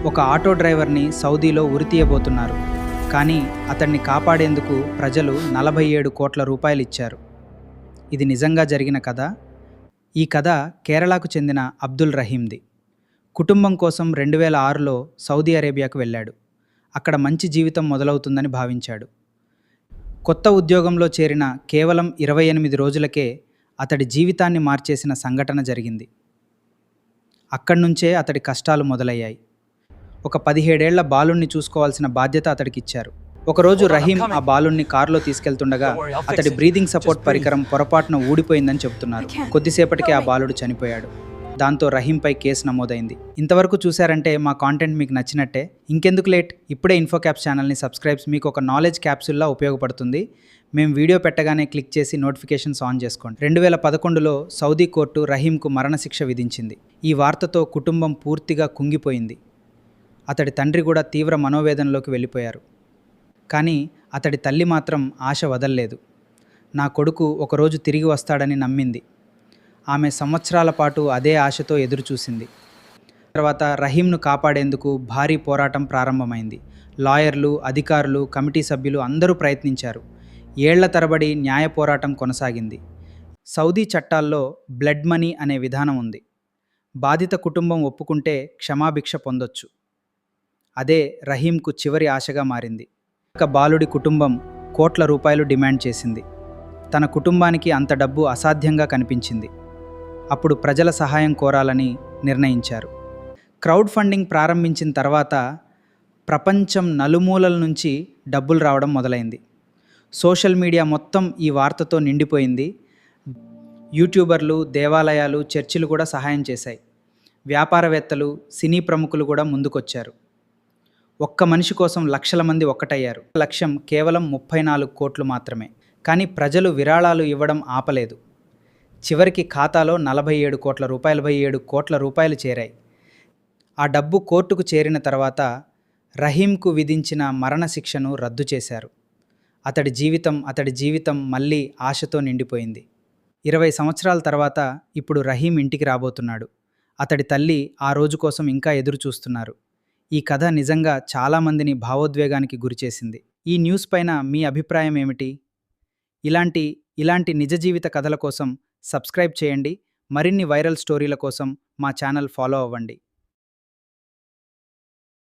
ఒక ఆటో డ్రైవర్ని సౌదీలో ఉరితీయబోతున్నారు. కానీ అతన్ని కాపాడేందుకు ప్రజలు 47 కోట్ల రూపాయలు ఇచ్చారు. ఇది నిజంగా జరిగిన కథ. ఈ కథ కేరళకు చెందిన అబ్దుల్ రహీంది. కుటుంబం కోసం 2006లో సౌదీ అరేబియాకు వెళ్ళాడు. అక్కడ మంచి జీవితం మొదలవుతుందని భావించాడు. కొత్త ఉద్యోగంలో చేరిన కేవలం 28 రోజులకే అతడి జీవితాన్ని మార్చేసిన సంఘటన జరిగింది. అక్కడ్నుంచే అతడి కష్టాలు మొదలయ్యాయి. ఒక 17 ఏళ్ల బాలుణ్ణి చూసుకోవాల్సిన బాధ్యత అతడికిచ్చారు. ఒకరోజు రహీం ఆ బాలుణ్ణి కారులో తీసుకెళ్తుండగా అతడి బ్రీదింగ్ సపోర్ట్ పరికరం పొరపాటున ఊడిపోయిందని చెబుతున్నారు. కొద్దిసేపటికే ఆ బాలుడు చనిపోయాడు. దాంతో రహీంపై కేసు నమోదైంది. ఇంతవరకు చూశారంటే మా కాంటెంట్ మీకు నచ్చినట్టే. ఇంకెందుకు లేట్, ఇప్పుడే ఇన్ఫోక్యాప్స్ ఛానల్ని సబ్స్క్రైబ్స్ మీకు ఒక నాలెడ్జ్ క్యాప్సూల్లా ఉపయోగపడుతుంది. మేము వీడియో పెట్టగానే క్లిక్ చేసి నోటిఫికేషన్స్ ఆన్ చేసుకోండి. 2011లో సౌదీ కోర్టు రహీంకు మరణశిక్ష విధించింది. ఈ వార్తతో కుటుంబం పూర్తిగా కుంగిపోయింది. అతడి తండ్రి కూడా తీవ్ర మనోవేదనలోకి వెళ్ళిపోయారు. కానీ అతడి తల్లి మాత్రం ఆశ వదల్లేదు. నా కొడుకు ఒకరోజు తిరిగి వస్తాడని నమ్మింది. ఆమె సంవత్సరాల పాటు అదే ఆశతో ఎదురుచూసింది. తర్వాత రహీంను కాపాడేందుకు భారీ పోరాటం ప్రారంభమైంది. లాయర్లు, అధికారులు, కమిటీ సభ్యులు అందరూ ప్రయత్నించారు. ఏళ్ల తరబడి న్యాయ పోరాటం కొనసాగింది. సౌదీ చట్టాల్లో బ్లడ్ మనీ అనే విధానం ఉంది. బాధిత కుటుంబం ఒప్పుకుంటే క్షమాభిక్ష పొందొచ్చు. అదే రహీంకు చివరి ఆశగా మారింది. ఒక బాలుడి కుటుంబం కోట్ల రూపాయలు డిమాండ్ చేసింది. తన కుటుంబానికి అంత డబ్బు అసాధ్యంగా కనిపించింది. అప్పుడు ప్రజల సహాయం కోరాలని నిర్ణయించారు. క్రౌడ్ ఫండింగ్ ప్రారంభించిన తర్వాత ప్రపంచం నలుమూలల నుంచి డబ్బులు రావడం మొదలైంది. సోషల్ మీడియా మొత్తం ఈ వార్తతో నిండిపోయింది. యూట్యూబర్లు, దేవాలయాలు, చర్చిలు కూడా సహాయం చేశాయి. వ్యాపారవేత్తలు, సినీ ప్రముఖులు కూడా ముందుకొచ్చారు. ఒక్క మనిషి కోసం లక్షల మంది ఒక్కటయ్యారు. లక్ష్యం కేవలం 34 కోట్లు మాత్రమే. కానీ ప్రజలు విరాళాలు ఇవ్వడం ఆపలేదు. చివరికి ఖాతాలో 47 కోట్ల రూపాయలు చేరాయి. ఆ డబ్బు కోర్టుకు చేరిన తర్వాత రహీంకు విధించిన మరణశిక్షను రద్దు చేశారు. అతడి జీవితం మళ్ళీ ఆశతో నిండిపోయింది. 20 సంవత్సరాల తర్వాత ఇప్పుడు రహీం ఇంటికి రాబోతున్నాడు. అతడి తల్లి ఆ రోజు కోసం ఇంకా ఎదురు చూస్తున్నారు. ఈ కథ నిజంగా చాలామందిని భావోద్వేగానికి గురిచేసింది. ఈ న్యూస్ పైన మీ అభిప్రాయం ఏమిటి? ఇలాంటి నిజ జీవిత కథల కోసం సబ్స్క్రైబ్ చేయండి. మరిన్ని వైరల్ స్టోరీల కోసం మా ఛానల్ ఫాలో అవ్వండి.